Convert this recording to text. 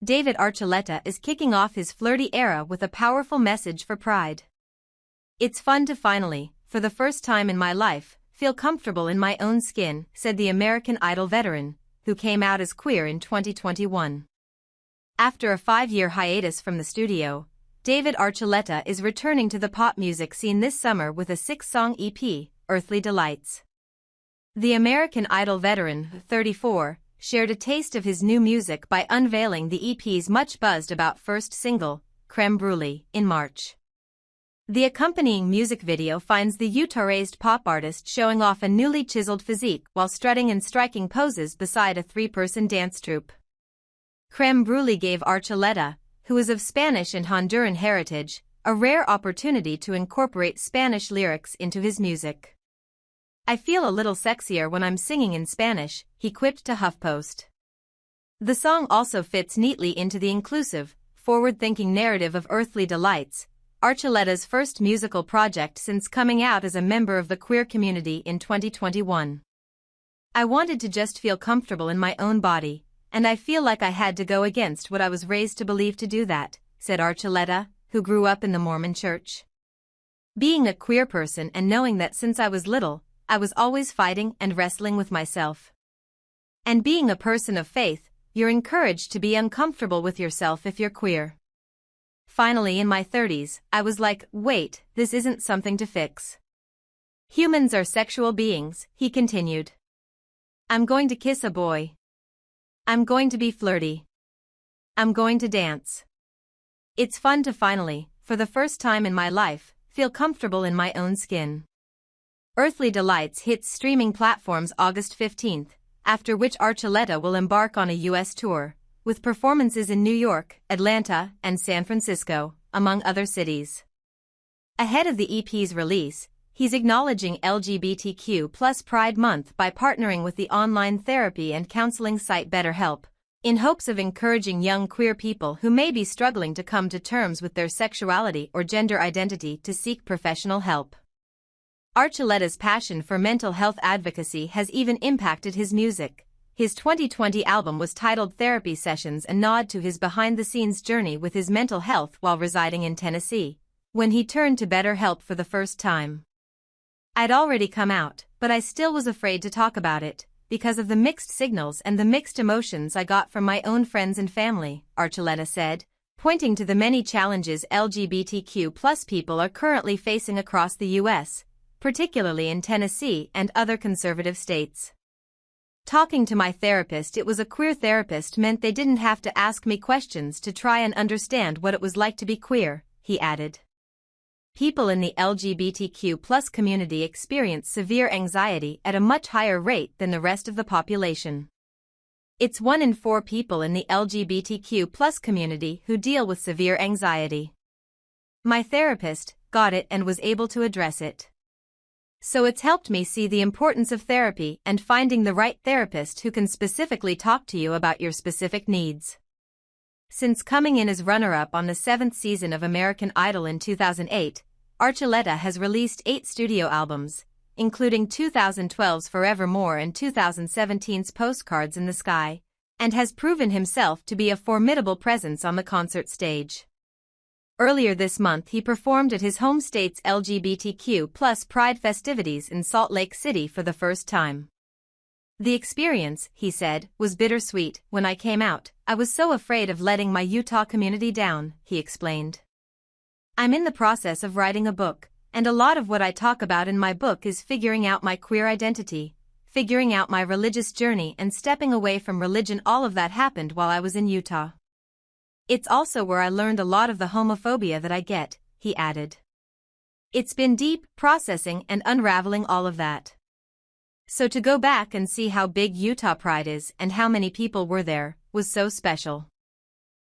David Archuleta is kicking off his Flirty era with a powerful message for pride. "It's fun to finally, for the first time in my life, feel comfortable in my own skin," said the American Idol veteran, who came out as queer in 2021. After a 5-year hiatus from the studio, David Archuleta is returning to the pop music scene this summer with a 6-song EP, Earthly Delights. The American Idol veteran, 34, shared a taste of his new music by unveiling the EP's much-buzzed-about first single, Crème Brûlée, in March. The accompanying music video finds the Utah-raised pop artist showing off a newly chiseled physique while strutting and striking poses beside a 3-person dance troupe. Crème Brûlée gave Archuleta, who is of Spanish and Honduran heritage, a rare opportunity to incorporate Spanish lyrics into his music. "I feel a little sexier when I'm singing in Spanish," he quipped to HuffPost. The song also fits neatly into the inclusive, forward-thinking narrative of Earthly Delights, Archuleta's first musical project since coming out as a member of the queer community in 2021. "I wanted to just feel comfortable in my own body, and I feel like I had to go against what I was raised to believe to do that," said Archuleta, who grew up in the Mormon church. "Being a queer person and knowing that since I was little, I was always fighting and wrestling with myself. And being a person of faith, you're encouraged to be uncomfortable with yourself if you're queer. Finally in my 30s, I was like, wait, this isn't something to fix. Humans are sexual beings," he continued. "I'm going to kiss a boy. I'm going to be flirty. I'm going to dance. It's fun to finally, for the first time in my life, feel comfortable in my own skin." Earthly Delights hits streaming platforms August 15, after which Archuleta will embark on a U.S. tour, with performances in New York, Atlanta, and San Francisco, among other cities. Ahead of the EP's release, he's acknowledging LGBTQ+ Pride Month by partnering with the online therapy and counseling site BetterHelp, in hopes of encouraging young queer people who may be struggling to come to terms with their sexuality or gender identity to seek professional help. Archuleta's passion for mental health advocacy has even impacted his music. His 2020 album was titled Therapy Sessions, a nod to his behind-the-scenes journey with his mental health while residing in Tennessee, when he turned to BetterHelp for the first time. "I'd already come out, but I still was afraid to talk about it, because of the mixed signals and the mixed emotions I got from my own friends and family," Archuleta said, pointing to the many challenges LGBTQ+ people are currently facing across the U.S., particularly in Tennessee and other conservative states. "Talking to my therapist, it was a queer therapist, meant they didn't have to ask me questions to try and understand what it was like to be queer," he added. People in the LGBTQ+ community experience severe anxiety at a much higher rate than the rest of the population. It's 1 in 4 people in the LGBTQ+ community who deal with severe anxiety. "My therapist got it and was able to address it. So it's helped me see the importance of therapy and finding the right therapist who can specifically talk to you about your specific needs." Since coming in as runner-up on the 7th season of American Idol in 2008, Archuleta has released 8 studio albums, including 2012's Forevermore and 2017's Postcards in the Sky, and has proven himself to be a formidable presence on the concert stage. Earlier this month he performed at his home state's LGBTQ+ Pride festivities in Salt Lake City for the first time. "The experience," he said, "was bittersweet. When I came out, I was so afraid of letting my Utah community down," he explained. "I'm in the process of writing a book, and a lot of what I talk about in my book is figuring out my queer identity, figuring out my religious journey and stepping away from religion. All of that happened while I was in Utah. It's also where I learned a lot of the homophobia that I get," he added. "It's been deep, processing and unraveling all of that. So to go back and see how big Utah Pride is and how many people were there, was so special."